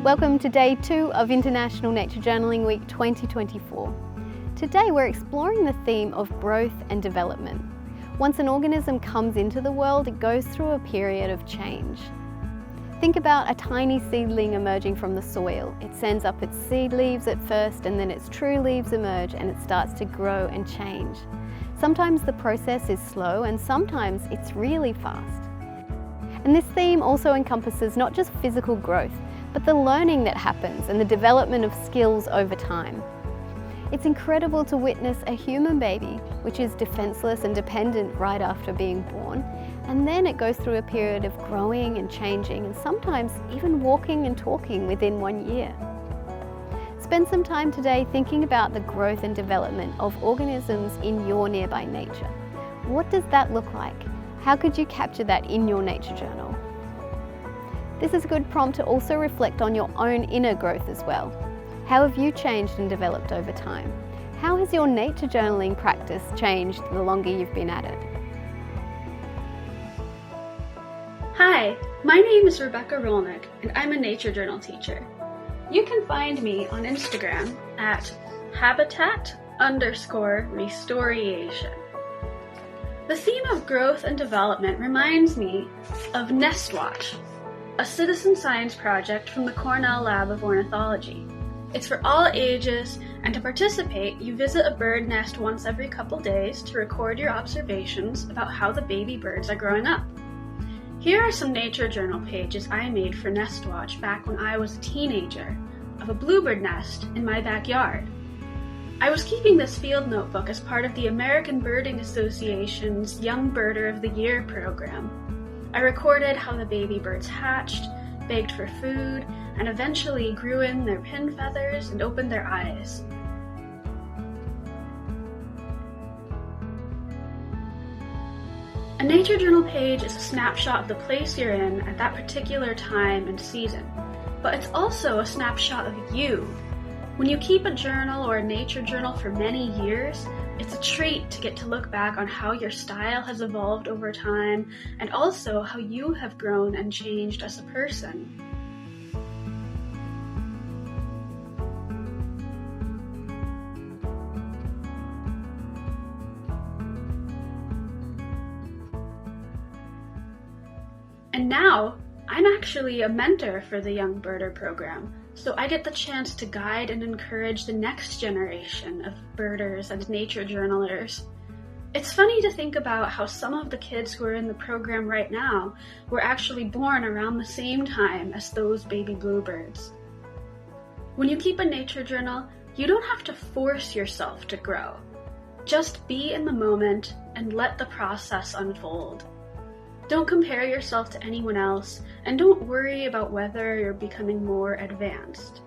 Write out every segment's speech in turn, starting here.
Welcome to day 2 of International Nature Journaling Week 2024. Today we're exploring the theme of growth and development. Once an organism comes into the world, it goes through a period of change. Think about a tiny seedling emerging from the soil. It sends up its seed leaves at first, and then its true leaves emerge and it starts to grow and change. Sometimes the process is slow and sometimes it's really fast. And this theme also encompasses not just physical growth, but the learning that happens and the development of skills over time. It's incredible to witness a human baby, which is defenseless and dependent right after being born, and then it goes through a period of growing and changing, and sometimes even walking and talking within 1 year. Spend some time today thinking about the growth and development of organisms in your nearby nature. What does that look like? How could you capture that in your nature journal? This is a good prompt to also reflect on your own inner growth as well. How have you changed and developed over time? How has your nature journaling practice changed the longer you've been at it? Hi, my name is Rebecca Rolnick and I'm a nature journal teacher. You can find me on Instagram at habitat_restoration. The theme of growth and development reminds me of Nestwatch, a citizen science project from the Cornell Lab of Ornithology. It's for all ages, and to participate, you visit a bird nest once every couple days to record your observations about how the baby birds are growing up. Here are some nature journal pages I made for Nestwatch back when I was a teenager, of a bluebird nest in my backyard. I was keeping this field notebook as part of the American Birding Association's Young Birder of the Year program. I recorded how the baby birds hatched, begged for food, and eventually grew in their pin feathers and opened their eyes. A nature journal page is a snapshot of the place you're in at that particular time and season, but it's also a snapshot of you. When you keep a journal or a nature journal for many years, it's a treat to get to look back on how your style has evolved over time and also how you have grown and changed as a person. And now, I'm actually a mentor for the Young Birder program, so I get the chance to guide and encourage the next generation of birders and nature journalers. It's funny to think about how some of the kids who are in the program right now were actually born around the same time as those baby bluebirds. When you keep a nature journal, you don't have to force yourself to grow. Just be in the moment and let the process unfold. Don't compare yourself to anyone else, and don't worry about whether you're becoming more advanced.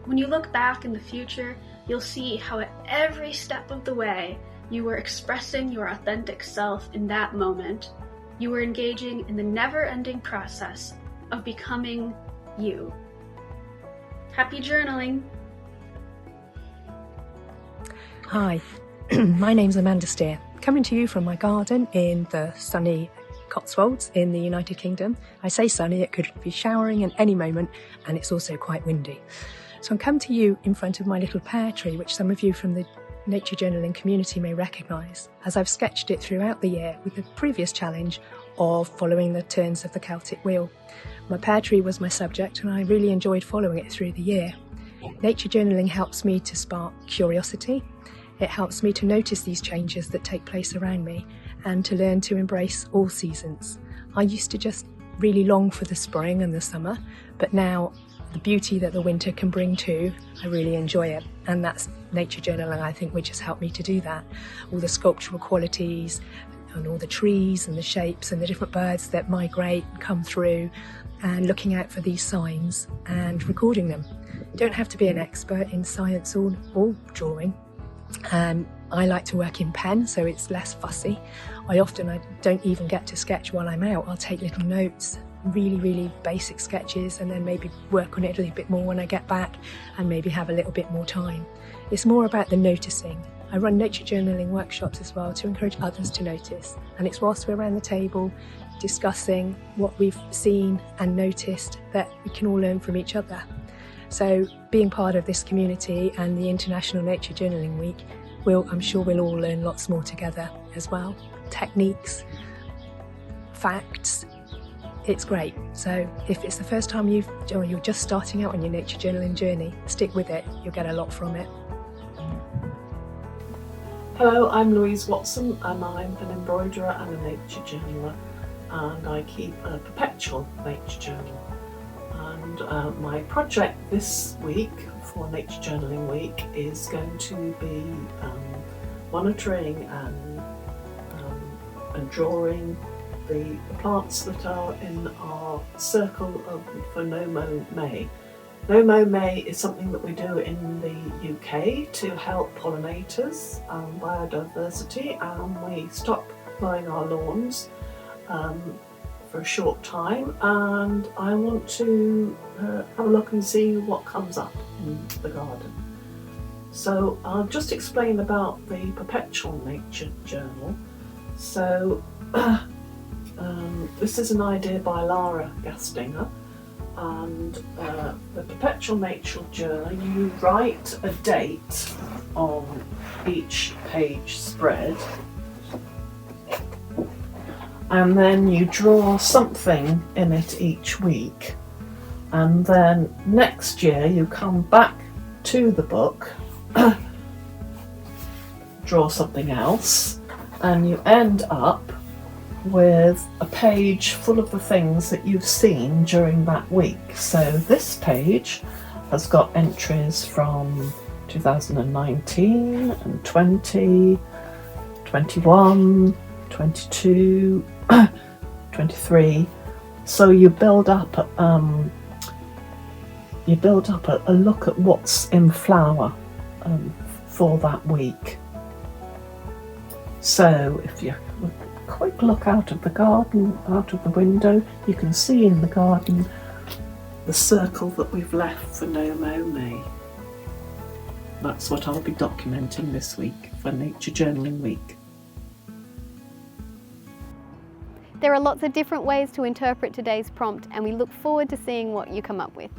When you look back in the future, you'll see how at every step of the way, you were expressing your authentic self in that moment. You were engaging in the never-ending process of becoming you. Happy journaling! Hi, my name's Amanda Steer, coming to you from my garden in the sunny Cotswolds in the United Kingdom. I say sunny, it could be showering at any moment, and it's also quite windy. So I'm come to you in front of my little pear tree, which some of you from the nature journaling community may recognise, as I've sketched it throughout the year with the previous challenge of following the turns of the Celtic wheel. My pear tree was my subject, and I really enjoyed following it through the year. Nature journaling helps me to spark curiosity. It helps me to notice these changes that take place around me and to learn to embrace all seasons. I used to just really long for the spring and the summer, but now the beauty that the winter can bring too, I really enjoy it. And that's nature journaling, I think, which has helped me to do that. All the sculptural qualities and all the trees and the shapes and the different birds that migrate and come through, and looking out for these signs and recording them. You don't have to be an expert in science or drawing. I like to work in pen, so it's less fussy. I don't even get to sketch while I'm out. I'll take little notes, really basic sketches, and then maybe work on it a little bit more when I get back and maybe have a little bit more time. It's more about the noticing. I run nature journaling workshops as well to encourage others to notice, and it's whilst we're around the table discussing what we've seen and noticed that we can all learn from each other. So being part of this community and the International Nature Journaling Week, I'm sure we'll all learn lots more together as well. Techniques, facts, it's great. So if it's the first time you're just starting out on your nature journaling journey, stick with it, you'll get a lot from it. Hello, I'm Louise Watson and I'm an embroiderer and a nature journaler, and I keep a Perpetual nature journal. And my project this week for Nature Journaling Week is going to be monitoring and drawing the plants that are in our circle for No Mow May. No Mow May is something that we do in the UK to help pollinators and biodiversity, and we stop mowing our lawns for a short time, and I want to have a look and see what comes up in the garden. So I'll just explain about the Perpetual Nature Journal. So this is an idea by Lara Gastinger, and the Perpetual Nature Journal, you write a date on each page spread, and then you draw something in it each week, and then next year you come back to the book, draw something else, and you end up with a page full of the things that you've seen during that week. So this page has got entries from 2019 and 20, 21, 22, 23. So you build up a look at what's in flower for that week. So if you quick look out of the garden, out of the window, you can see in the garden the circle that we've left for No Mow May. That's what I'll be documenting this week for Nature Journaling Week. There are lots of different ways to interpret today's prompt, and we look forward to seeing what you come up with.